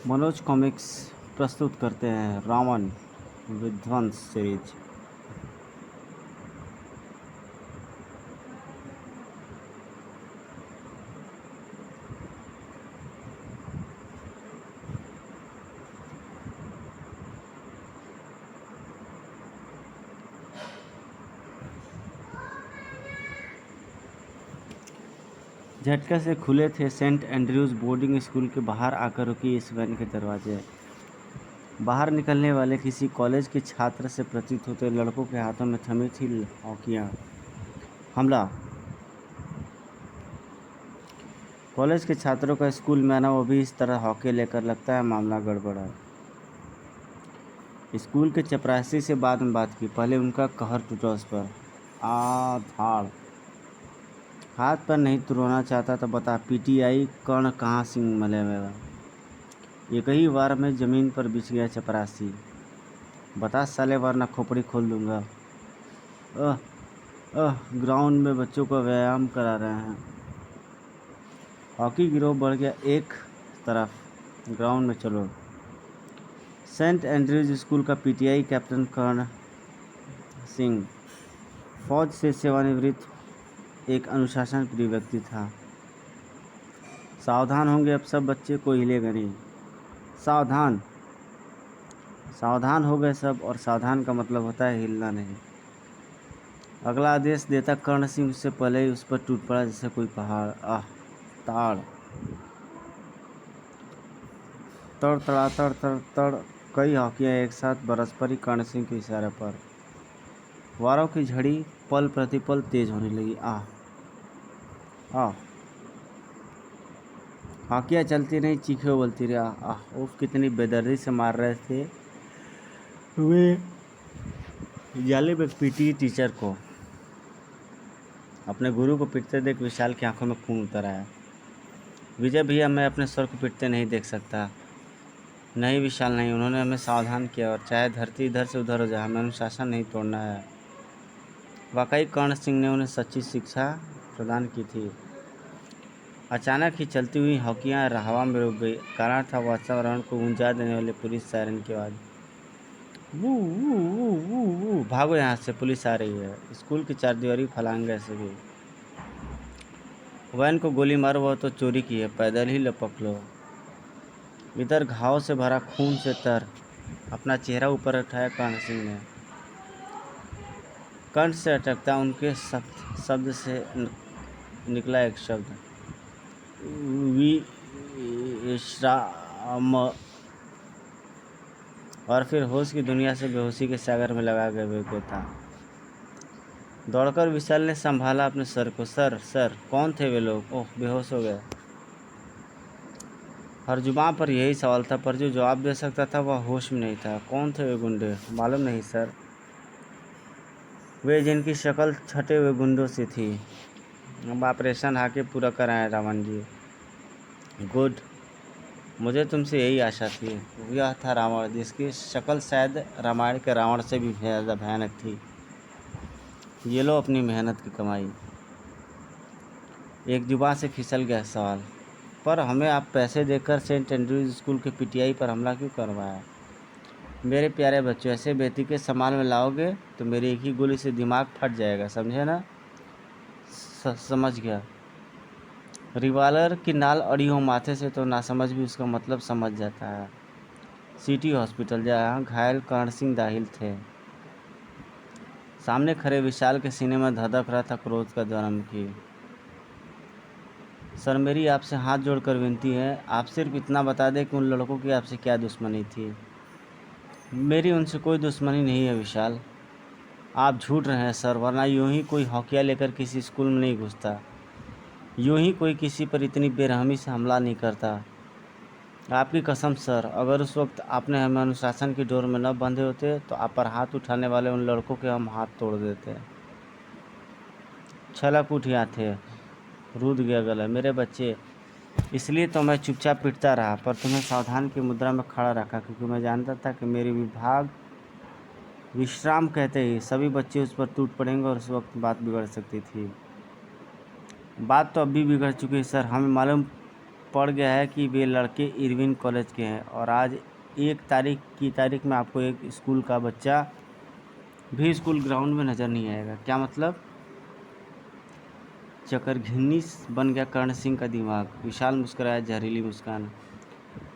Manoj comics प्रस्तुत करते हैं रावण विध्वंस सीरीज। झटके से खुले थे सेंट एंड्रयूज बोर्डिंग स्कूल के बाहर आकर रुकी इस वैन के दरवाजे। बाहर निकलने वाले किसी कॉलेज के छात्र से प्रतीत होते लड़कों के हाथों में थमी थी हॉकियां। हमला। कॉलेज के छात्रों का स्कूल में आना, वो भी इस तरह हॉकी लेकर, लगता है मामला गड़बड़ है। स्कूल के चपरासी से बाद में बात की, पहले उनका कहर टूटा उस पर। धाड़। हाथ पर नहीं तुड़वाना चाहता तो बता, पीटीआई कर्ण कहाँ सिंह मले में। एक ही बार में ज़मीन पर बिछ गया चपरासी। बता साले, वरना खोपड़ी खोल दूंगा। ग्राउंड में बच्चों को व्यायाम करा रहे हैं। हॉकी गिरोह बढ़ गया एक तरफ। ग्राउंड में चलो। सेंट एंड्रयूज स्कूल का पीटीआई कैप्टन कर्ण सिंह फौज से सेवानिवृत्त एक अनुशासन प्रिय व्यक्ति था। सावधान होंगे अब सब बच्चे, कोई हिलेगा नहीं। सावधान। सावधान हो गए सब, और सावधान का मतलब होता है हिलना नहीं। अगला आदेश देता कर्ण सिंह उससे पहले ही उस पर टूट पड़ा जैसे कोई पहाड़। ताड़। तड़ तड़ा तड़ तड़ तड़। कई हॉकियाँ एक साथ बरस पड़ी कर्ण सिंह के इशारे पर। वारों की झड़ी पल प्रतिपल तेज होने लगी। हॉकियाँ चलती नहीं, चीखे बोलती रही। उफ, कितनी बेदर्दी से मार रहे थे वे जाले में पीटी टीचर को। अपने गुरु को पीटते देख विशाल की आंखों में खून उतर आया। विजय भैया, मैं अपने सर को पीटते नहीं देख सकता। नहीं विशाल नहीं, उन्होंने हमें सावधान किया, और चाहे धरती इधर से उधर हो जाए, हमें अनुशासन नहीं तोड़ना है। वाकई कर्ण सिंह ने उन्हें सच्ची शिक्षा प्रदान की थी। अचानक ही चलती हुई हॉकियाँ हवा में रुक गई। कारण था वातावरण को गूंजा देने वाले पुलिस सायरन की आवाज़। वू वू वू वू वू, भागो यहाँ से, पुलिस आ रही है। स्कूल की चारदीवारी फलांग ऐसे गई। वैन को गोली मारो, वह तो चोरी की है, पैदल ही लपक लो। इधर घाव से भरा खून से तर। अपना चेहरा ऊपर उठाया कर्ण सिंह ने। कंठ से अटकता उनके शब्द से निकला एक शब्द, विश्राम। और फिर होश की दुनिया से बेहोशी के सागर में लगा गए था। दौड़कर विशाल ने संभाला अपने सर को। सर कौन थे वे लोग? ओह, बेहोश हो गए। हर जुबान पर यही सवाल था, पर जो जवाब दे सकता था वह होश में नहीं था। कौन थे वे गुंडे? मालूम नहीं सर। वे जिनकी शक्ल छटे हुए गुंडों से थी। अब ऑपरेशन आके पूरा कराएं रावण जी। गुड, मुझे तुमसे यही आशा थी। यह था रावण, जिसकी शक्ल शायद रामायण के रावण से भी ज़्यादा भयानक थी। ये लो अपनी मेहनत की कमाई। एक जुबान से फिसल गया सवाल, पर हमें आप पैसे देकर सेंट एंड्रयूज स्कूल के पीटीआई पर हमला क्यों करवाया? मेरे प्यारे बच्चों, ऐसे बेटी के सामान में लाओगे तो मेरी एक ही गोली से दिमाग फट जाएगा, समझे ना? समझ गया। रिवाल्वर की नाल अड़ी हो माथे से तो नासमझ भी उसका मतलब समझ जाता है। सिटी हॉस्पिटल, जहाँ घायल कर्ण सिंह दाखिल थे। सामने खड़े विशाल के सीने में धधक रहा था क्रोध का ज्वालामुखी। सर, मेरी आपसे हाथ जोड़कर विनती है, आप सिर्फ इतना बता दें कि उन लड़कों की आपसे क्या दुश्मनी थी। मेरी उनसे कोई दुश्मनी नहीं है विशाल। आप झूठ रहे हैं सर, वरना यूं ही कोई हौकिया लेकर किसी स्कूल में नहीं घुसता। यूं ही कोई किसी पर इतनी बेरहमी से हमला नहीं करता। आपकी कसम सर, अगर उस वक्त आपने हमें अनुशासन की डोर में न बंधे होते तो आप पर हाथ उठाने वाले उन लड़कों के हम हाथ तोड़ देते। छलक उठ यहाँ थे, रूद गया गला। मेरे बच्चे, इसलिए तो मैं चुपचाप पिटता रहा, पर तुम्हें सावधान की मुद्रा में खड़ा रखा, क्योंकि मैं जानता था कि मेरी विभाग विश्राम कहते ही सभी बच्चे उस पर टूट पड़ेंगे, और उस वक्त बात बिगड़ सकती थी। बात तो अब भी बिगड़ चुकी है सर। हमें मालूम पड़ गया है कि वे लड़के इरविन कॉलेज के हैं और आज 1 तारीख में आपको एक स्कूल का बच्चा भी स्कूल ग्राउंड में नज़र नहीं आएगा। क्या मतलब? चकरघिन्नी बन गया कर्ण सिंह का दिमाग। विशाल मुस्कुराया जहरीली मुस्कान।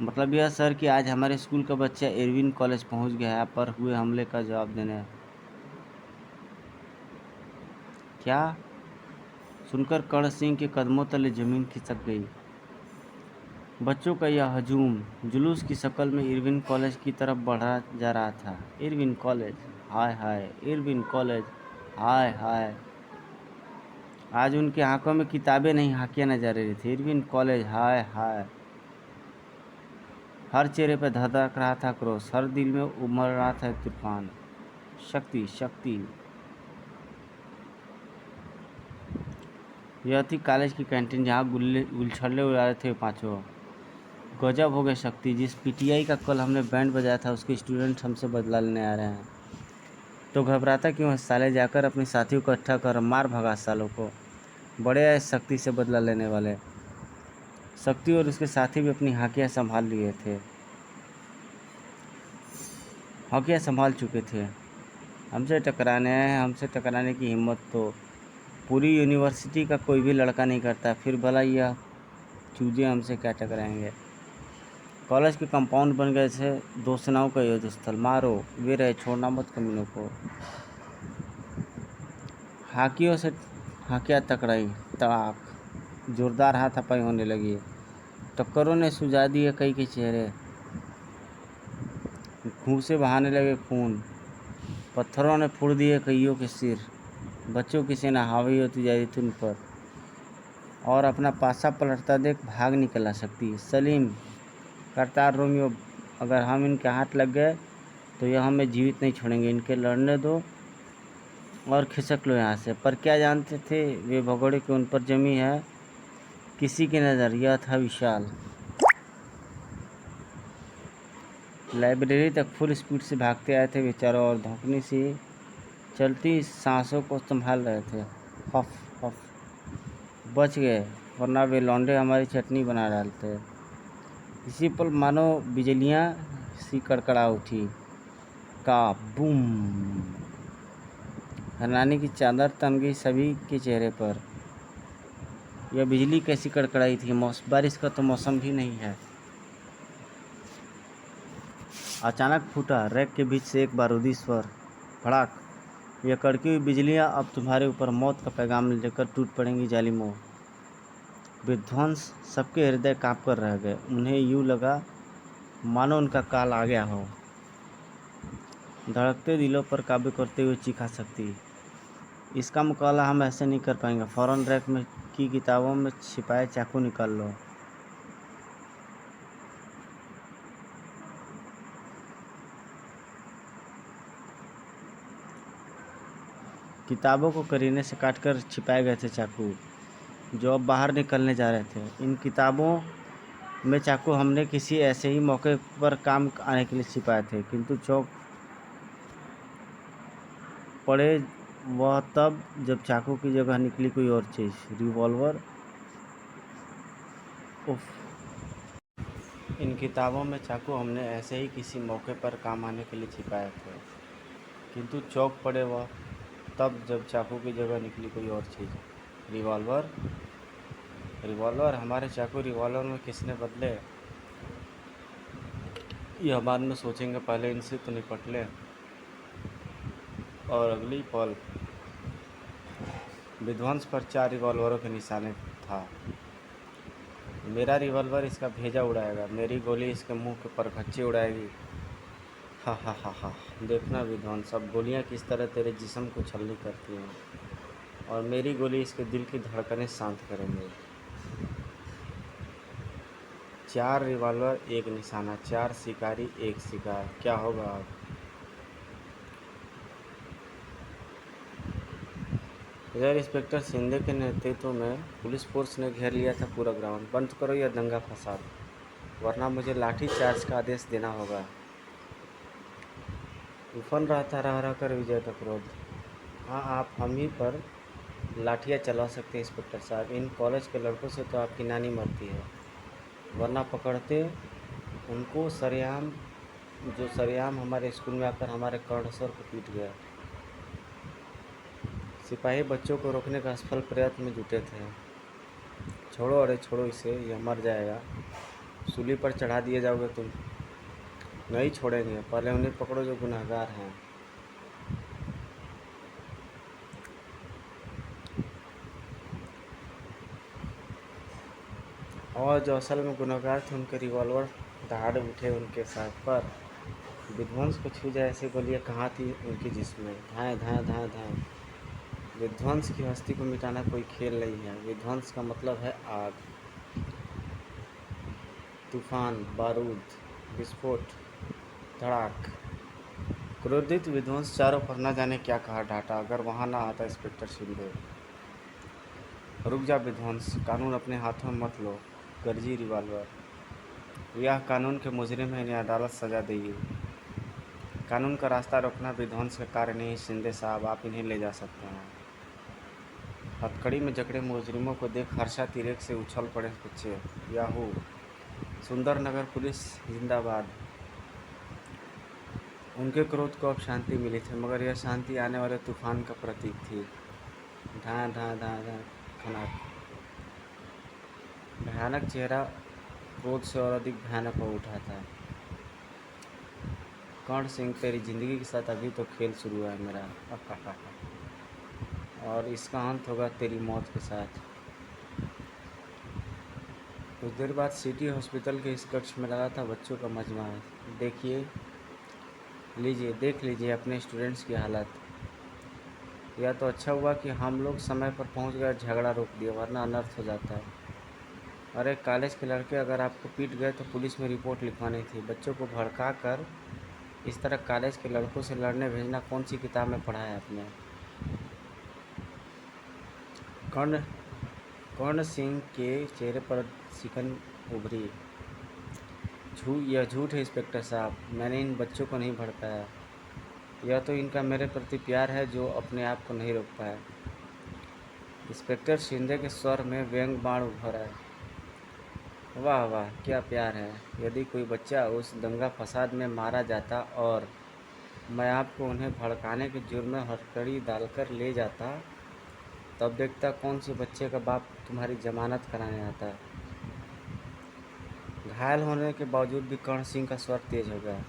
मतलब यह सर कि आज हमारे स्कूल का बच्चा इरविन कॉलेज पहुंच गया है पर हुए हमले का जवाब देने। क्या? सुनकर कर्ण सिंह के कदमों तले जमीन खिसक गई। बच्चों का यह हजूम जुलूस की शक्ल में इरविन कॉलेज की तरफ बढ़ा जा रहा था। इरविन कॉलेज, हाय हाय, इरविन कॉलेज, हाय हाय। आज उनकी आंखों में किताबें नहीं हाकियां नजर आ रही थी। इरविन कॉलेज, हाय हाय। हर चेहरे पर धधक रहा था क्रोध, हर दिल में उमड़ रहा था तूफान। शक्ति, शक्ति। यह थी कॉलेज की कैंटीन जहाँ गुलछल्ले उड़ा रहे थे पांचों। गजब हो गई शक्ति। जिस पीटीआई का कल हमने बैंड बजाया था उसके स्टूडेंट हमसे बदला लेने आ रहे हैं। तो घबराता क्यों है साले? जाकर अपने साथियों को इकट्ठा कर मार भगा सालों को। बड़े आए शक्ति से बदला लेने वाले। शक्ति और उसके साथी भी अपनी हाकियाँ संभाल लिए थे, हाकियाँ संभाल चुके थे। हमसे टकराने हैं, हमसे टकराने की हिम्मत तो पूरी यूनिवर्सिटी का कोई भी लड़का नहीं करता, फिर भला यह चूजे हमसे क्या टकराएंगे। कॉलेज के कंपाउंड बन गए थे दो सेनाओं का युद्ध स्थल। मारो, वे रहे, छोड़ना मत कमीनों को। हाकियों से हाकियाँ टकराई, तड़ाक, जोरदार हाथापाई होने लगी। टक्करों ने सुझा दिए कई के चेहरे, घूंसे बहाने लगे खून। पत्थरों ने फोड़ दिए कईयों के सिर। बच्चों की सेना हावी होती जा रही थी उन पर और अपना पासा पलटता देख भाग निकला सकती। सलीम, करतार, रोमियो, अगर हम इनके हाथ लग गए तो यह हमें जीवित नहीं छोड़ेंगे। इनके लड़ने दो और खिसक लो यहाँ से। पर क्या जानते थे वे भगोड़े के उन पर जमी है किसी की नज़र। यह था विशाल। लाइब्रेरी तक फुल स्पीड से भागते आए थे वे चारों और धौंकनी सी चलती सांसों को संभाल रहे थे। हफ हफ। बच गए, वरना वे लौंडे हमारी चटनी बना डालते। इसी पल मानो बिजलियां सी कड़कड़ा उठी। का बूम। हैरानी की चादर तन गई सभी के चेहरे पर। यह बिजली कैसी कड़कड़ाई थी? बारिश का तो मौसम भी नहीं है। अचानक फूटा रैक के बीच से एक बारूदी स्वर। भड़ाक। यह कड़की हुई बिजलियां अब तुम्हारे ऊपर मौत का पैगाम लेकर टूट पड़ेंगी जालिमों। विध्वंस। सबके हृदय कांप कर रह गए। उन्हें यूं लगा मानो उनका काल आ गया हो। धड़कते दिलों पर काबू करते हुए चीखा सकती, इसका मुकाबला हम ऐसे नहीं कर पाएंगे। फौरन रैक में की किताबों में छिपाए चाकू निकाल लो। किताबों को करीने से काटकर छिपाए गए थे चाकू जो अब बाहर निकलने जा रहे थे। इन किताबों में चाकू हमने किसी ऐसे ही मौके पर काम आने के लिए छिपाए थे, किंतु चौक पड़े वह तब जब चाकू की जगह निकली कोई और चीज़। रिवॉल्वर। उफ। इन किताबों में चाकू हमने ऐसे ही किसी मौके पर काम आने के लिए छिपाए थे, किंतु चौक पड़े वह तब जब चाकू की जगह निकली कोई और चीज़। रिवॉल्वर। रिवॉल्वर। हमारे चाकू रिवॉल्वर में किसने बदले? यह बाद में सोचेंगे, पहले इनसे तो निपट लें। और अगली पल विध्वंस पर 4 रिवॉल्वरों के निशाने था। मेरा रिवॉल्वर इसका भेजा उड़ाएगा, मेरी गोली इसके मुंह के परखच्चे उड़ाएगी। हा हा हा हा। देखना विध्वंस, अब गोलियां किस तरह तेरे जिस्म को छलनी करती हैं और मेरी गोली इसके दिल की धड़कनें शांत करेंगे। 4 रिवॉल्वर, एक निशाना, 4 शिकारी, एक शिकार। क्या होगा अब? इधर इंस्पेक्टर शिंदे के नेतृत्व में पुलिस फोर्स ने घेर लिया था पूरा ग्राउंड। बंद करो यह दंगा फसाद, वरना मुझे लाठी चार्ज का आदेश देना होगा। उफन रहा था रह रह कर विजय का क्रोध। हाँ, आप हम ही पर लाठियाँ चला सकते हैं इंस्पेक्टर साहब। इन कॉलेज के लड़कों से तो आपकी नानी मरती है। वरना पकड़ते उनको सरेआम, जो सरेआम हमारे स्कूल में आकर हमारे कर्ण सर को पीट गया। सिपाही बच्चों को रोकने का असफल प्रयत्न में जुटे थे। छोड़ो, अरे छोड़ो इसे, यह मर जाएगा, सूली पर चढ़ा दिए जाओगे तुम। नहीं छोड़ेंगे, पहले उन्हें पकड़ो जो गुनहगार हैं। और जो असल में गुनहगार थे उनके रिवॉल्वर दहाड़ उठे उनके सर पर। विध्वंस को छू जाए ऐसी गोलियां कहाँ थी उनकी जिस्म में। धाएँ धाएँ धाएँ धाएँ। विध्वंस की हस्ती को मिटाना कोई खेल नहीं है। विध्वंस का मतलब है आग, तूफान, बारूद, विस्फोट, धड़ाक। क्रोधित विध्वंस चारों पर न जाने क्या कहा डांटा। अगर वहाँ ना आता इंस्पेक्टर शिंदे। रुक जा विध्वंस, कानून अपने हाथों में मत लो, गरजी रिवॉल्वर। यह कानून के मुजरिम है, इन्हें अदालत सजा देगी। कानून का रास्ता रोकना विध्वंस का कार्य नहीं शिंदे साहब, आप इन्हें ले जा सकते हैं। हथकड़ी में जकड़े मुजरिमों को देख हर्षा तिरेक से उछल पड़े बच्चे। याहू, सुंदर नगर पुलिस जिंदाबाद। उनके क्रोध को अब शांति मिली थी, मगर यह शांति आने वाले तूफान का प्रतीक थी। धां धां धां धां खनाक। भयानक चेहरा क्रोध से और अधिक भयानक हो उठा था। कर्ण सिंह, तेरी जिंदगी के साथ अभी तो खेल शुरू हुआ है मेरा, और इसका अंत होगा तेरी मौत के साथ। कुछ देर बाद सिटी हॉस्पिटल के इस कक्ष में लगा था बच्चों का मजमा। देखिए लीजिए, देख लीजिए अपने स्टूडेंट्स की हालत। यह तो अच्छा हुआ कि हम लोग समय पर पहुंच गए, झगड़ा रोक दिया, वरना अनर्थ हो जाता। अरे कॉलेज के लड़के, अगर आपको पीट गए तो पुलिस में रिपोर्ट लिखवानी थी। बच्चों को भड़का कर इस तरह कॉलेज के लड़कों से लड़ने भेजना कौन सी किताब में पढ़ा है आपने? कर्ण सिंह के चेहरे पर सिकन उभरी। यह झूठ है इंस्पेक्टर साहब, मैंने इन बच्चों को नहीं भड़काया। यह तो इनका मेरे प्रति प्यार है जो अपने आप को नहीं रोक पाया। इंस्पेक्टर शिंदे के स्वर में व्यंग बाण उभर आए। वाह वाह, क्या प्यार है। यदि कोई बच्चा उस दंगा फसाद में मारा जाता और मैं आपको उन्हें भड़काने के जुर्म में हथकड़ी डालकर ले जाता, तब देखता कौन से बच्चे का बाप तुम्हारी जमानत कराने आता। घायल होने के बावजूद भी कर्ण सिंह का स्वर तेज हो गया।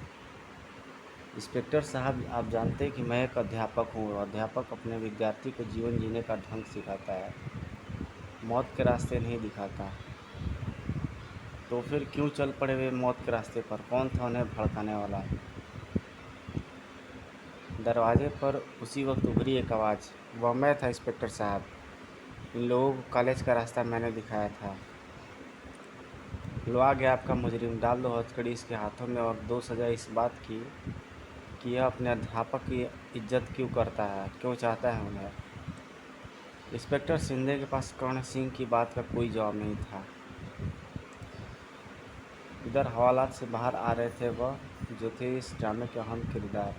इंस्पेक्टर साहब, आप जानते हैं कि मैं एक अध्यापक हूँ। अध्यापक अपने विद्यार्थी को जीवन जीने का ढंग सिखाता है, मौत के रास्ते नहीं दिखाता। तो फिर क्यों चल पड़े वे मौत के रास्ते पर? कौन था उन्हें भड़काने वाला? दरवाजे पर उसी वक्त उभरी एक आवाज़। वह मैं था इंस्पेक्टर साहब, इन लोगों को कॉलेज का रास्ता मैंने दिखाया था। लो आ गया आपका मुजरिम, डाल दो हथकड़ी इसके हाथों में और दो सज़ा इस बात की कि यह अपने अध्यापक की इज्जत क्यों करता है, क्यों चाहता है उन्हें। इंस्पेक्टर शिंदे के पास कर्ण सिंह की बात का कोई जवाब नहीं था। इधर हवालात से बाहर आ रहे थे वह जो थे इस ड्रामे के अहम किरदार।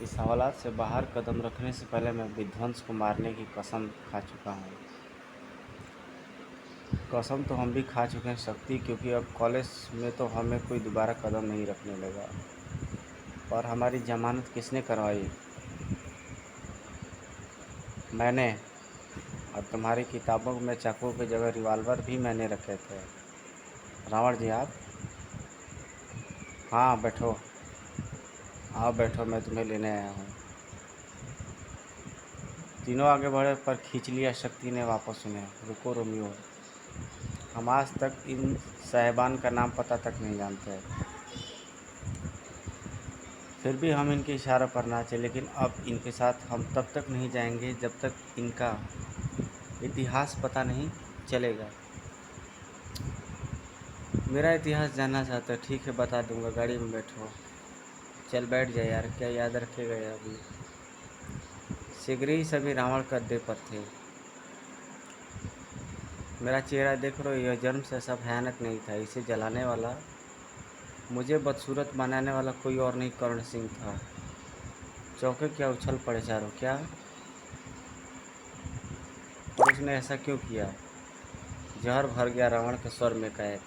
इस हवालात से बाहर कदम रखने से पहले मैं विध्वंस को मारने की कसम खा चुका हूँ। कसम तो हम भी खा चुके हैं शक्ति, क्योंकि अब कॉलेज में तो हमें कोई दोबारा कदम नहीं रखने लगा। और हमारी जमानत किसने करवाई? मैंने। और तुम्हारी किताबों में चाकू की जगह रिवॉल्वर भी मैंने रखे थे। रावण जी आप? हाँ बैठो, आओ बैठो, मैं तुम्हें लेने आया हूँ। तीनों आगे बढ़े पर खींच लिया शक्ति ने वापस उन्हें। रुको रोमियो, हम आज तक इन साहिबान का नाम पता तक नहीं जानते। फिर भी हम इनके इशारों पर नाचे, लेकिन अब इनके साथ हम तब तक नहीं जाएंगे जब तक इनका इतिहास पता नहीं चलेगा। मेरा इतिहास जानना चाहते हो? ठीक है बता दूंगा, गाड़ी में बैठो। चल बैठ जाए यार, क्या याद रखेगा यार अभी। शीघ्र ही सभी रावण के अड्डे पर थे। मेरा चेहरा देख रहे हो, यह जन्म से ऐसा भयानक नहीं था। इसे जलाने वाला, मुझे बदसूरत बनाने वाला कोई और नहीं, कर्ण सिंह था। चौके क्या उछल पड़े चारों। क्या? और उसने ऐसा क्यों किया? जहर भर गया रावण के स्वर में का एक।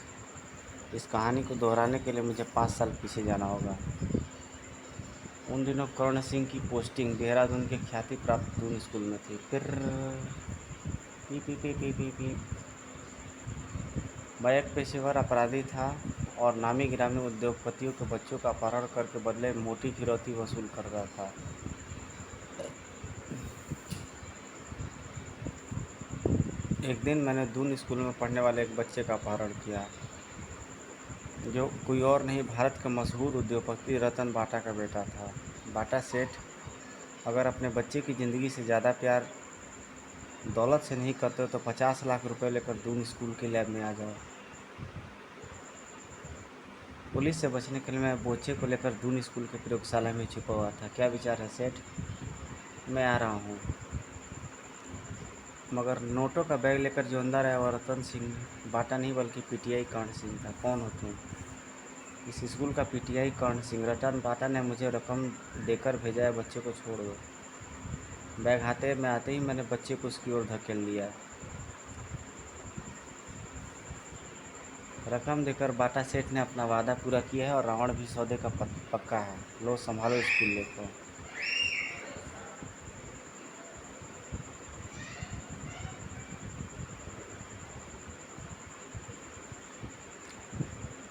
इस कहानी को दोहराने के लिए मुझे 5 साल पीछे जाना होगा। उन दिनों कर्ण सिंह की पोस्टिंग देहरादून के ख्याति प्राप्त दून स्कूल में थी। फिर P P P P P P मैं एक पेशेवर अपराधी था और नामी गिरामी उद्योगपतियों के बच्चों का अपहरण करके बदले मोटी फिरौती वसूल करता था। एक दिन मैंने दून स्कूल में पढ़ने वाले एक बच्चे का अपहरण किया, जो कोई और नहीं भारत के मशहूर उद्योगपति रतन बाटा का बेटा था। बाटा सेठ अगर अपने बच्चे की ज़िंदगी से ज़्यादा प्यार दौलत से नहीं करते तो 50 लाख रुपए लेकर दून स्कूल के लैब में आ जाओ। पुलिस से बचने के लिए मैं बोचे को लेकर दून स्कूल के प्रयोगशाला में छिपा हुआ था। क्या विचार है सेठ? मैं आ रहा हूँ। मगर नोटों का बैग लेकर जो अंदर आया वो रतन सिंह बाटा नहीं बल्कि पीटीआई कर्ण सिंह था। कौन हो तुम? इस स्कूल का पीटीआई कर्ण सिंह। रतन बाटा ने मुझे रकम देकर भेजा है, बच्चे को छोड़ दो। बैग हाथे में आते ही मैंने बच्चे को उसकी ओर धकेल लिया। रकम देकर बाटा सेठ ने अपना वादा पूरा किया है और रावण भी सौदे का पक्का है। लो संभालो इस पिल्ले को।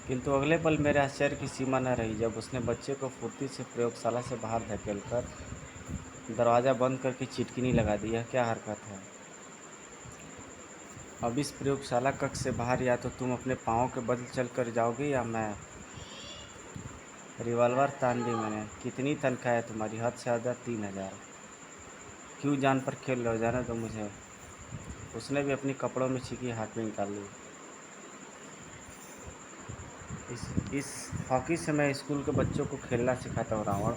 किंतु अगले पल मेरे आश्चर्य की सीमा न रही जब उसने बच्चे को फुर्ती से प्रयोगशाला से बाहर धकेलकर दरवाज़ा बंद करके चिटकिनी लगा दी। यह क्या हरकत है? अब इस प्रयोगशाला कक्ष से बाहर या तो तुम अपने पाँव के बल चल कर जाओगे या मैं। रिवॉल्वर तान दी मैंने। कितनी तनख्वाह है तुम्हारी? हद से ज़्यादा 3,000। क्यों जान पर खेल रहे हो? जाने दो मुझे। उसने भी अपनी कपड़ों में छिपी हाथ निकाल ली। इस हॉकी से मैं स्कूल के बच्चों को खेलना सिखाता हूँ रावण,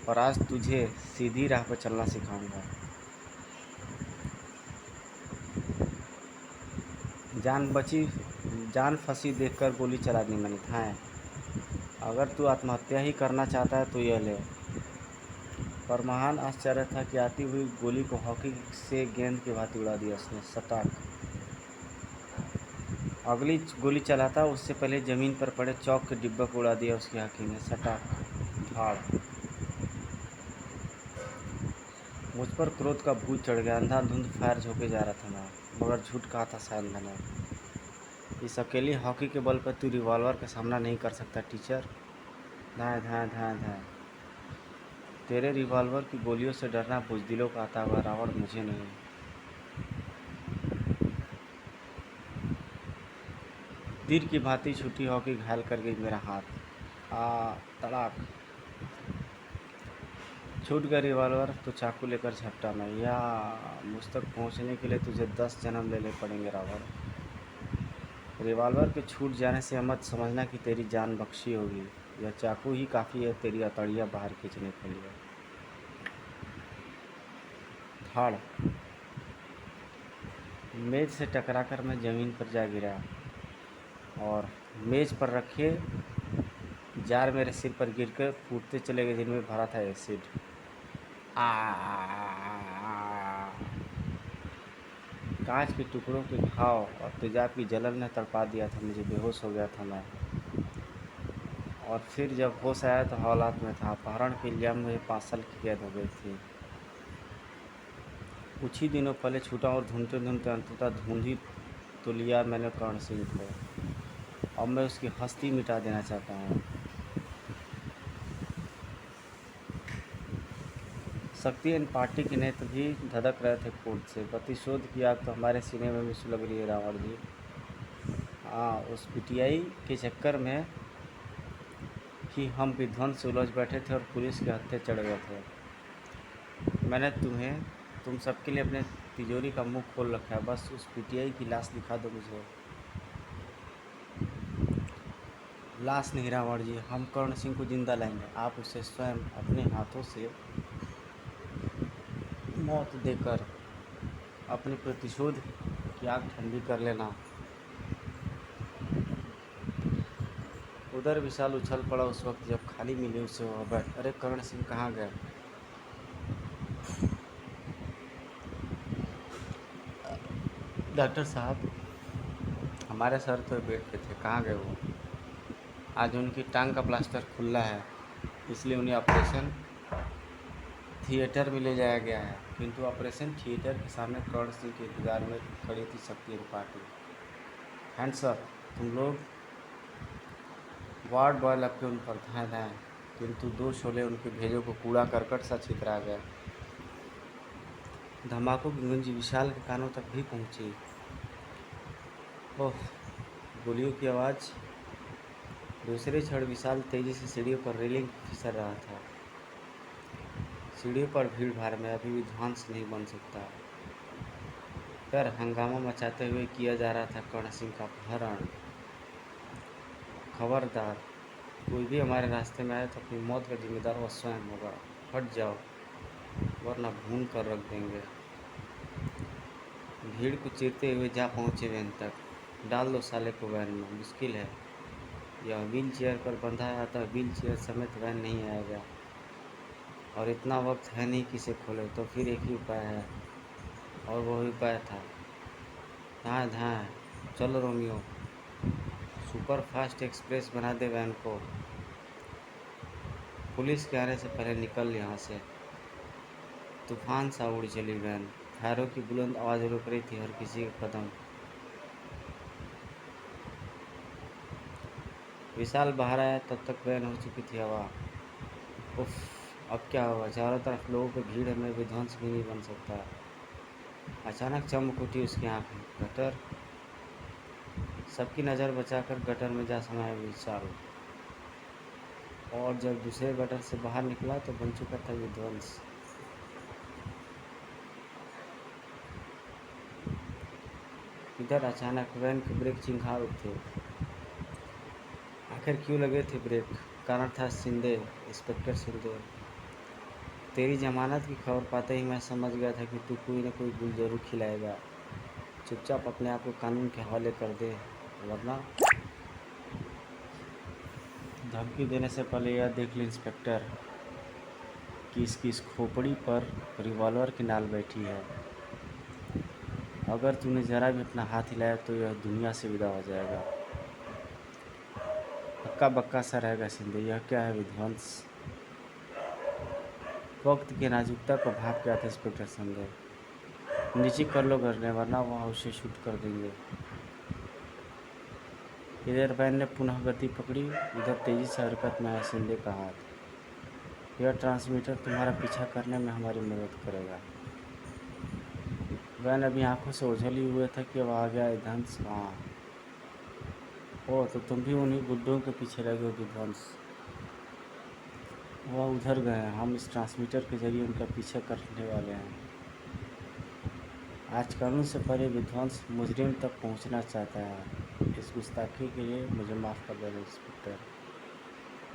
और आज तुझे सीधी राह पर चलना सिखाऊंगा। जान फंसी देखकर गोली चला दी मैंने। थाएं, अगर तू आत्महत्या ही करना चाहता है तो यह ले। पर महान आश्चर्य था कि आती हुई गोली को हॉकी से गेंद की भांति उड़ा दिया उसने। सटाक। अगली गोली चलाता उससे पहले ज़मीन पर पड़े चौक के डिब्बे को उड़ा दिया उसकी हॉकी ने। सटाक। धाड़। मुझ पर क्रोध का भूत चढ़ गया। अंधाधुंध फायर झोंके जा रहा था मैं, मगर झूठ कहा था शायद मैंने। इस अकेली हॉकी के बल पर तू रिवॉल्वर का सामना नहीं कर सकता टीचर। धाए धाए धाए धाए। तेरे रिवॉल्वर की गोलियों से डरना बुज़दिलों का आता हुआ रावण, मुझे नहीं। तीर की भांति छूटी हॉकी घायल कर गई मेरा हाथ। तड़ाक। छूट गया रिवॉल्वर तो चाकू लेकर झपटा मैं। या मुझ तक पहुंचने के लिए तुझे 10 जन्म लेने पड़ेंगे रावण। रिवॉल्वर के छूट जाने से मत समझना कि तेरी जान बख्शी होगी। यह चाकू ही काफ़ी है तेरी अतड़ियाँ बाहर खींचने के लिए। धाड़। मेज से टकराकर मैं ज़मीन पर जा गिरा और मेज़ पर रखे जार मेरे सिर पर गिरकर फूटते चले गए, जिनमें भरा था एसिड। कांच के टुकड़ों के घाव और तेजाब की जलन ने तड़पा दिया था मुझे। बेहोश हो गया था मैं, और फिर जब होश आया तो हालात में था। अपहरण के इल्ज़ाम में 5 साल की कैद हो गई थी। कुछ ही दिनों पहले छूटा और ढूंढते ढूंढते अंततः ढूंढ ही तो लिया मैंने कर्ण सिंह को। अब मैं उसकी हस्ती मिटा देना चाहता हूँ। शक्ति एंड पार्टी के नेत्र भी धधक रहे थे क्रोध से। प्रतिशोध की आग तो हमारे सीने में भी सुलग रही है रावण जी। हाँ, उस पीटीआई के चक्कर में ही हम विध्वंस से उलझ बैठे थे और पुलिस के हत्थे चढ़ गए थे। मैंने तुम सबके लिए अपने तिजोरी का मुंह खोल रखा है। बस उस पीटीआई की लाश दिखा दो मुझे। लाश नहीं रावण जी, हम कर्ण सिंह को जिंदा लाएंगे। आप उसे स्वयं अपने हाथों से मौत देकर अपने प्रतिशोध की आग ठंडी कर लेना। उधर विशाल उछल पड़ा उस वक्त जब खाली मिली उसे वह बैठ। अरे कर्ण सिंह कहाँ गए? डॉक्टर साहब, हमारे सर तो बेड पे थे, कहाँ गए वो? आज उनकी टांग का प्लास्टर खुला है, इसलिए उन्हें ऑपरेशन थिएटर में ले जाया गया है। किंतु ऑपरेशन थिएटर के सामने कर्ण सिंह के इंतजार में खड़ी थी शक्ति त्रिपाठी। हैंड्स अप, तुम लोग। वार्ड बॉय लग के उन पर धाए धाए, किंतु दो शोले उनके भेजों को कूड़ा करकट सा छितरा गया। धमाकों की गूंज विशाल के कानों तक भी पहुंची। ओह, गोलियों की आवाज़। दूसरे क्षण विशाल तेजी से सीढ़ियों पर रेलिंग फिसल रहा था। सीढ़ियों पर भीड़ भाड़ में अभी भी ध्वंस नहीं बन सकता, पर हंगामा मचाते हुए किया जा रहा था कर्ण सिंह का अपहरण। खबरदार, कोई भी हमारे रास्ते में आए तो अपनी मौत का जिम्मेदार वह स्वयं होगा। हट जाओ, वरना भून कर रख देंगे। भीड़ को चीरते हुए जा पहुंचे वैन तक। डाल दो साले को वैन में, मुश्किल है। यह व्हील चेयर पर बंधा है, अतः व्हील चेयर समेत वैन नहीं आएगा, और इतना वक्त है नहीं कि इसे खोले। तो फिर एक ही उपाय है, और वही उपाय था। धाए धाए, चलो रोमियो, सुपर फास्ट एक्सप्रेस बना दे वैन को। पुलिस के आने से पहले निकल यहाँ से। तूफान सा उड़ चली वैन। फायरों की बुलंद आवाज़ रोक रही थी हर किसी का कदम। विशाल बाहर आया, तब तक वैन हो चुकी थी हवा। उफ, अब क्या होगा? चारों तरफ लोगों की भीड़ है, मैं विध्वंस भी नहीं बन सकता। अचानक चमक उठी उसकी आंख में। गटर। सबकी नज़र बचाकर गटर में जा समाया विशाल, और जब दूसरे गटर से बाहर निकला तो बन चुका था विध्वंस। इधर अचानक वैन के ब्रेक चिंगार उठे। आखिर क्यों लगे थे ब्रेक? कारण था शिंदे, इंस्पेक्टर शिंदे। तेरी जमानत की खबर पाते ही मैं समझ गया था कि तू कोई न कोई गुल जरूर खिलाएगा। चुपचाप अपने आप को कानून के हवाले कर दे, वरना। धमकी देने से पहले यह देख ले इंस्पेक्टर कि इसकी इस खोपड़ी पर रिवॉल्वर की नाल बैठी है। अगर तूने ज़रा भी अपना हाथ हिलाया तो यह दुनिया से विदा हो जाएगा। हक्का बक्का सा रहेगा शिंदे। यह क्या है विध्वंस? वक्त की नाजुकता को भाप गया था इंस्पेक्टर शिंदे। नीचे कर लो करने, वरना वह उसे शूट कर देंगे। इधर वैन ने पुनः गति पकड़ी। उधर तेजी से हरकत में आया शिंदे का हाथ। यह ट्रांसमीटर तुम्हारा पीछा करने में हमारी मदद करेगा। वैन अभी आंखों से ओझल ही हुए था कि अब आ गया विध्वंस। हाँ, ओ तो तुम भी उन्हीं गुड्डों के पीछे लगे हो विध्वंस। वह उधर गए हैं, हम इस ट्रांसमीटर के जरिए उनका पीछा करने वाले हैं। आज कानून से परे विध्वंस मुजरिम तक पहुंचना चाहता है। इस गुस्ताखी के लिए मुझे माफ़ कर देना इंस्पेक्टर।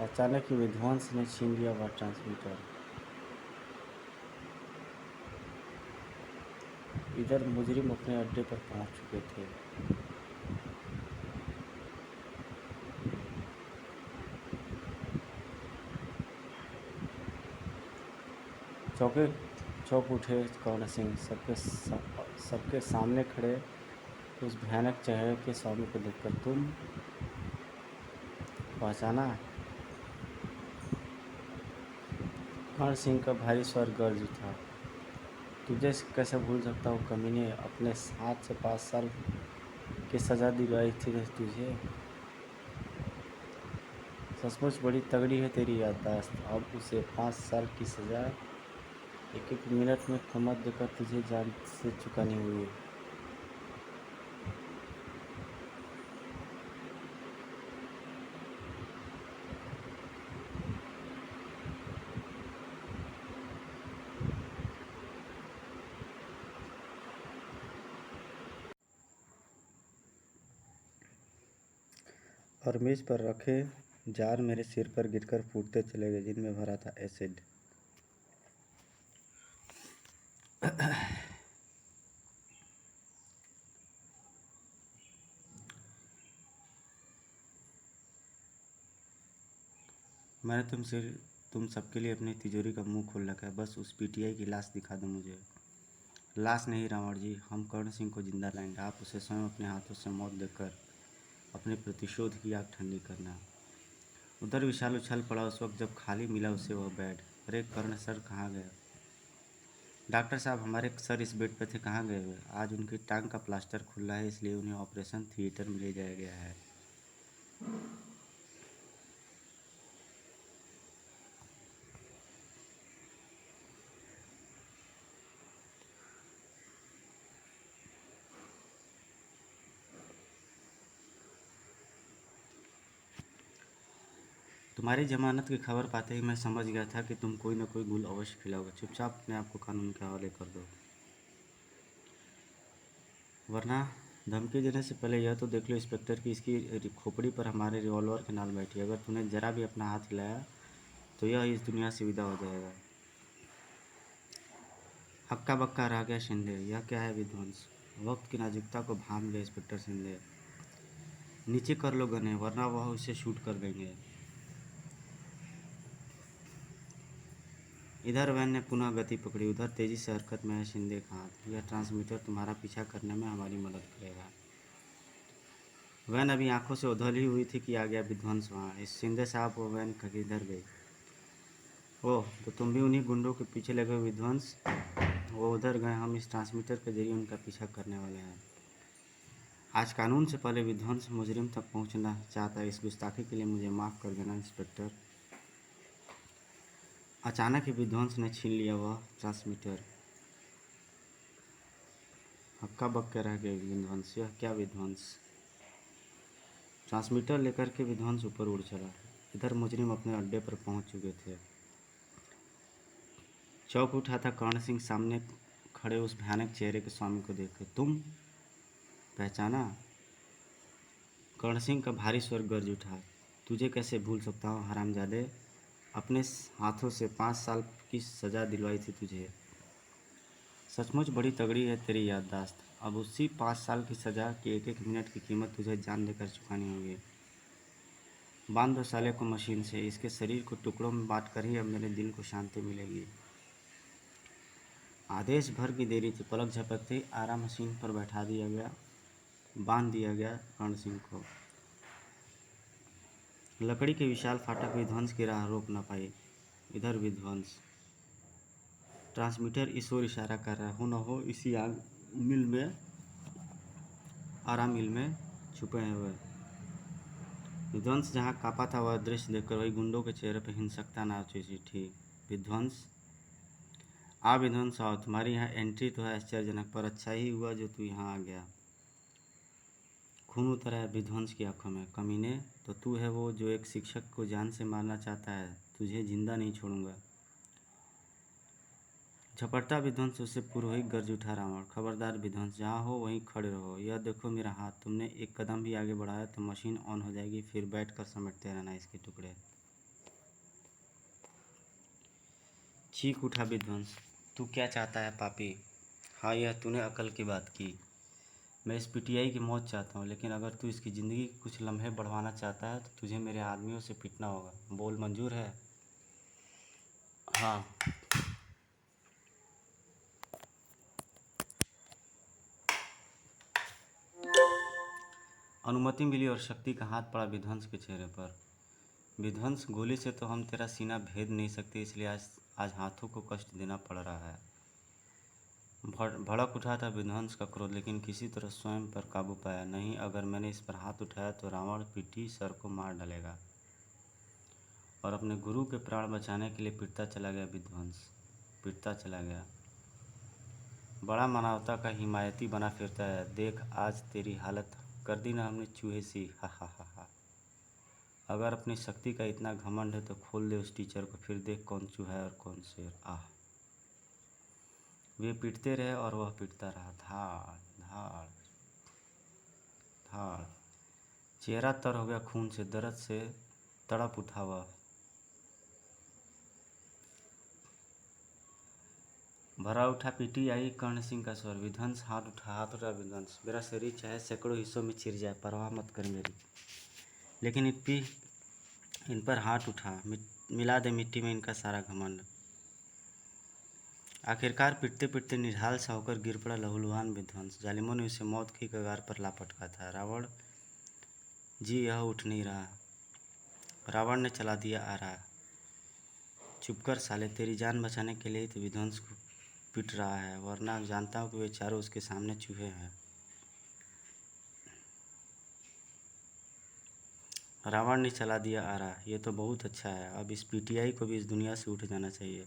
अचानक ही विध्वंस ने छीन लिया वह ट्रांसमीटर। इधर मुजरिम अपने अड्डे पर पहुंच चुके थे। चौक उठे कर्ण सिंह। सबके सामने खड़े उस भयानक चेहरे के स्वामी को देखकर। तुम पहचाना? कर्ण सिंह का भारी स्वर गर्ज उठा। तुझे कैसे भूल सकता हूँ कमीने? अपने हाथ से 5 साल की सज़ा दिलवाई थी तुझे। सचमुच बड़ी तगड़ी है तेरी याददाश्त। अब उसे 5 साल की सज़ा एक एक मिनट में कीमत देकर तुझे जान से चुकानी हुई। और मेज पर रखे जार मेरे सिर पर गिरकर फूटते चले गए, जिनमें भरा था एसिड। मैंने तुम सबके लिए अपनी तिजोरी का मुंह खोल रखा है। बस उस पीटीआई की लाश दिखा दो मुझे। लाश नहीं रावण जी, हम कर्ण सिंह को जिंदा लाएंगे। आप उसे स्वयं अपने हाथों से मौत देकर अपने प्रतिशोध की आग ठंडी करना। उधर विशाल उछल पड़ा उस वक्त जब खाली मिला उसे वह बेड। अरे कर्ण सर कहाँ गए? डॉक्टर साहब हमारे सर इस बेड पे थे, कहाँ गए हुए? आज उनकी टांग का प्लास्टर खुला है, इसलिए उन्हें ऑपरेशन थिएटर में ले जाया गया है। तुम्हारी जमानत की खबर पाते ही मैं समझ गया था कि तुम कोई न कोई गुल अवश्य खिलाओगे। चुपचाप अपने आप को कानून के हवाले कर दो, वरना धमकी देने से पहले यह तो देख लो इंस्पेक्टर की इसकी खोपड़ी पर हमारे रिवॉल्वर के नाल बैठी। अगर तूने जरा भी अपना हाथ हिलाया तो यह इस दुनिया से विदा हो जाएगा। हक्का बक्का रह गया शिंदे। यह क्या है विध्वंस? वक्त की नाजुकता को भांप ले इंस्पेक्टर शिंदे। नीचे कर लो गने, वरना वह उसे शूट कर देंगे। इधर वैन ने पुनः गति पकड़ी। उधर तेजी से हरकत में है शिंदे का हाथ। यह ट्रांसमीटर तुम्हारा पीछा करने में हमारी मदद करेगा। वैन अभी आंखों से उधल ही हुई थी कि आ गया विध्वंस वहाँ। इस शिंदे साहब वो वैन किधर गई? ओह, तो तुम भी उन्हीं गुंडों के पीछे लगे हो विध्वंस? वो उधर गए, हम इस ट्रांसमीटर के जरिए उनका पीछा करने वाले हैं। आज कानून से पहले विध्वंस मुजरिम तक पहुंचना चाहता है। इस गुस्ताखी के लिए मुझे माफ़ कर देना इंस्पेक्टर। अचानक ही विध्वंस ने छीन लिया वह ट्रांसमीटर। हक्का बक्का रह गए विध्वंस। यह क्या विध्वंस? ट्रांसमीटर लेकर के विध्वंस ऊपर उड़ चला। इधर मुजरिम अपने अड्डे पर पहुंच चुके थे। चौंक उठा था कर्ण सिंह सामने खड़े उस भयानक चेहरे के स्वामी को देखकर। तुम पहचाना? कर्ण सिंह का भारी स्वर गरज उठा। तुझे कैसे भूल सकता हूँ हरामजादे? अपने हाथों से 5 साल की सज़ा दिलवाई थी तुझे। सचमुच बड़ी तगड़ी है तेरी याददाश्त। अब उसी 5 साल की सज़ा की एक एक मिनट की कीमत तुझे जान देकर चुकानी होगी। बांध दो साले को मशीन से। इसके शरीर को टुकड़ों में बांट कर ही अब मेरे दिल को शांति मिलेगी। आदेश भर की देरी थी। पलक झपकते ही आरा मशीन पर बैठा दिया गया, बांध दिया गया कर्ण सिंह को। लकड़ी के विशाल फाटक विध्वंस की राह रोक न पाई। इधर विध्वंस ट्रांसमीटर इस ओर इशारा कर रहा हो न हो इसी आग मिल में, आरा मिल में छुपे हुए। विध्वंस जहाँ काँपा था वह दृश्य देखकर वही गुंडों के चेहरे पर हिंसकता नाची थी। विध्वंस विध्वंस आओ। तुम्हारी यहाँ एंट्री तो है आश्चर्यजनक, पर अच्छा ही हुआ जो तू यहाँ आ गया। खून उतर है विध्वंस की आंखों में। कमीने, तो तू है वो जो एक शिक्षक को जान से मारना चाहता है? तुझे जिंदा नहीं छोड़ूंगा। झपटता विध्वंस उससे पूर्व ही गर्ज उठा रावण। खबरदार विध्वंस, जहाँ हो वहीं खड़े रहो। यह देखो मेरा हाथ, तुमने एक कदम भी आगे बढ़ाया तो मशीन ऑन हो जाएगी, फिर बैठ कर समेटते रहना इसके टुकड़े। चीख उठा विध्वंस। तू क्या चाहता है पापी? हाँ, यह तूने अकल की बात की। मैं इस पीटीआई की मौत चाहता हूँ, लेकिन अगर तू इसकी ज़िंदगी के कुछ लम्हे बढ़वाना चाहता है तो तुझे मेरे आदमियों से पिटना होगा। बोल, मंजूर है? हाँ। अनुमति मिली और शक्ति का हाथ पड़ा विध्वंस के चेहरे पर। विध्वंस, गोली से तो हम तेरा सीना भेद नहीं सकते, इसलिए आज हाथों को कष्ट देना पड़ रहा है। भड़क उठा था विध्वंस का क्रोध, लेकिन किसी तरह स्वयं पर काबू पाया। नहीं, अगर मैंने इस पर हाथ उठाया तो रावण पीटी सर को मार डालेगा। और अपने गुरु के प्राण बचाने के लिए पिटता चला गया विध्वंस, पिटता चला गया। बड़ा मानवता का हिमायती बना फिरता है। देख आज तेरी हालत कर दी ना हमने चूहे सी। हा हा हा हा। अगर अपनी शक्ति का इतना घमंड है तो खोल दे उस टीचर को, फिर देख कौन चूहा है और कौन शेर। आह। वे पीटते रहे और वह पीटता रहा। धाड़ धाड़ धाड़। चेहरा तर हो गया खून से, दर्द से तड़प उठा वह। भरा उठा पीटीआई कर्ण सिंह का स्वर। विध्वंस, हाथ उठा विध्वंस। मेरा शरीर चाहे सैकड़ों हिस्सों में चिर जाए, परवाह मत कर मेरी, लेकिन इन पर हाथ उठा, मिला दे मिट्टी में इनका सारा घमंड। आखिरकार पिटते पिटते निढाल सा होकर गिर पड़ा लहूलुहान विध्वंस। जालिमों ने उसे मौत की कगार पर ला पटका था। रावण जी यह उठ नहीं रहा। रावण ने चला दिया आरा। चुप कर साले, तेरी जान बचाने के लिए ही तो विध्वंस को पिट रहा है, वरना जानता हूँ कि वे चारों उसके सामने चूहे हैं। रावण ने चला दिया आरा, ये तो बहुत अच्छा है। अब इस पीटीआई को भी इस दुनिया से उठ जाना चाहिए।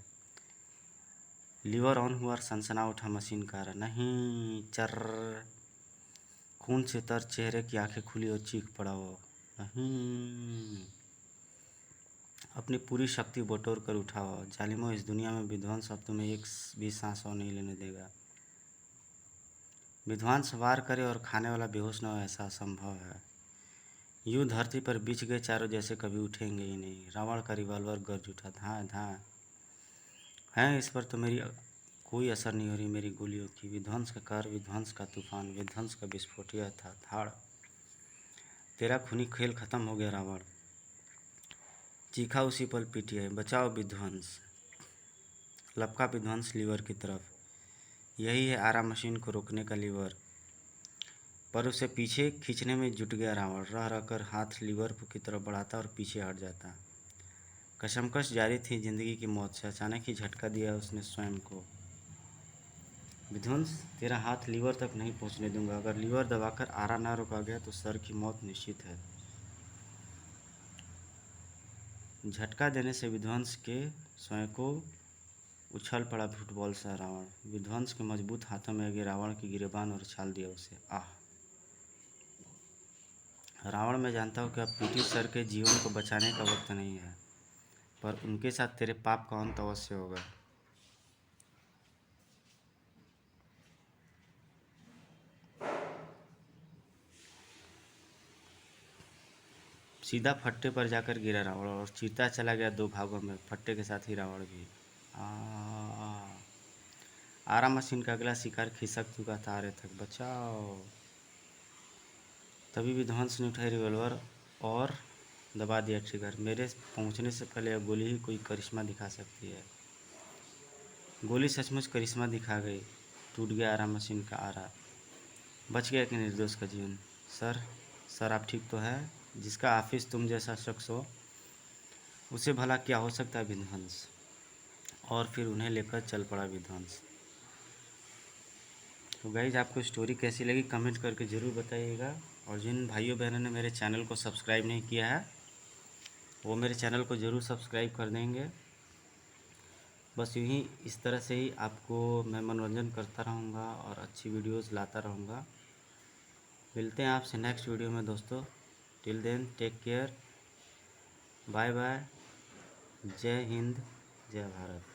लीवर ऑन हुआ और सनसना उठा मशीन का आरा। नहीं, चर खून से तर चेहरे की आंखें खुली और चीख पड़ा वो। नहीं, अपनी पूरी शक्ति बटोर कर उठा वो। जालिमो, इस दुनिया में विध्वंस अब तुम्हें एक भी सांस और नहीं लेने देगा। विध्वंस वार करे और खाने वाला बेहोश न हो, ऐसा असंभव है। यूं धरती पर बिछ गए चारों जैसे कभी उठेंगे ही नहीं। रावण का रिवॉल्वर गरज उठा। धाए धाए हैं, इस पर तो मेरी कोई असर नहीं हो रही मेरी गोलियों की। विध्वंस का कहर, विध्वंस का तूफान, विध्वंस का विस्फोट यह था। धाड़, तेरा खूनी खेल खत्म हो गया रावण। चीखा उसी पल पीटीआई, बचाओ विध्वंस। लपका विध्वंस लीवर की तरफ। यही है आरा मशीन को रोकने का लीवर। पर उसे पीछे खींचने में जुट गया रावण। रह रहकर हाथ लीवर की तरफ बढ़ाता और पीछे हट जाता। कशमकश जारी थी जिंदगी की मौत से। अचानक ही झटका दिया उसने स्वयं को। विध्वंस, तेरा हाथ लीवर तक नहीं पहुंचने दूंगा। अगर लीवर दबाकर आरा ना रोका गया तो सर की मौत निश्चित है। झटका देने से विध्वंस के स्वयं को उछल पड़ा फुटबॉल सा रावण। विध्वंस के मजबूत हाथों में गिरे रावण की गिरेबान और छाल दिया उसे। आह! रावण, मैं जानता हूँ कि अब पीटी सर के जीवन को बचाने का वक्त नहीं है, पर उनके साथ तेरे पाप का अंत अवश्य होगा। सीधा फट्टे पर जाकर गिरा रावण और चीरता चला गया दो भागों में, फट्टे के साथ ही रावण भी। आरा मशीन का अगला शिकार खिसक चुका था आरे तक। बचाओ! तभी विध्वंस ने उठाई रिवॉल्वर और दबा दिया ट्रिगर। मेरे पहुंचने से पहले यह गोली ही कोई करिश्मा दिखा सकती है। गोली सचमुच करिश्मा दिखा गई। टूट गया आरा मशीन का आरा। बच गया एक निर्दोष का जीवन। सर, सर आप ठीक तो है? जिसका ऑफिस तुम जैसा शख्स हो, उसे भला क्या हो सकता है विध्वंस? और फिर उन्हें लेकर चल पड़ा विध्वंस। तो गाइज, आपको स्टोरी कैसी लगी कमेंट करके ज़रूर बताइएगा। और जिन भाइयों बहनों ने मेरे चैनल को सब्सक्राइब नहीं किया है, वो मेरे चैनल को ज़रूर सब्सक्राइब कर देंगे। बस यूँ ही इस तरह से ही आपको मैं मनोरंजन करता रहूँगा और अच्छी वीडियोज़ लाता रहूँगा। मिलते हैं आपसे नेक्स्ट वीडियो में दोस्तों। Till then take care, bye bye, जय हिंद, जय भारत।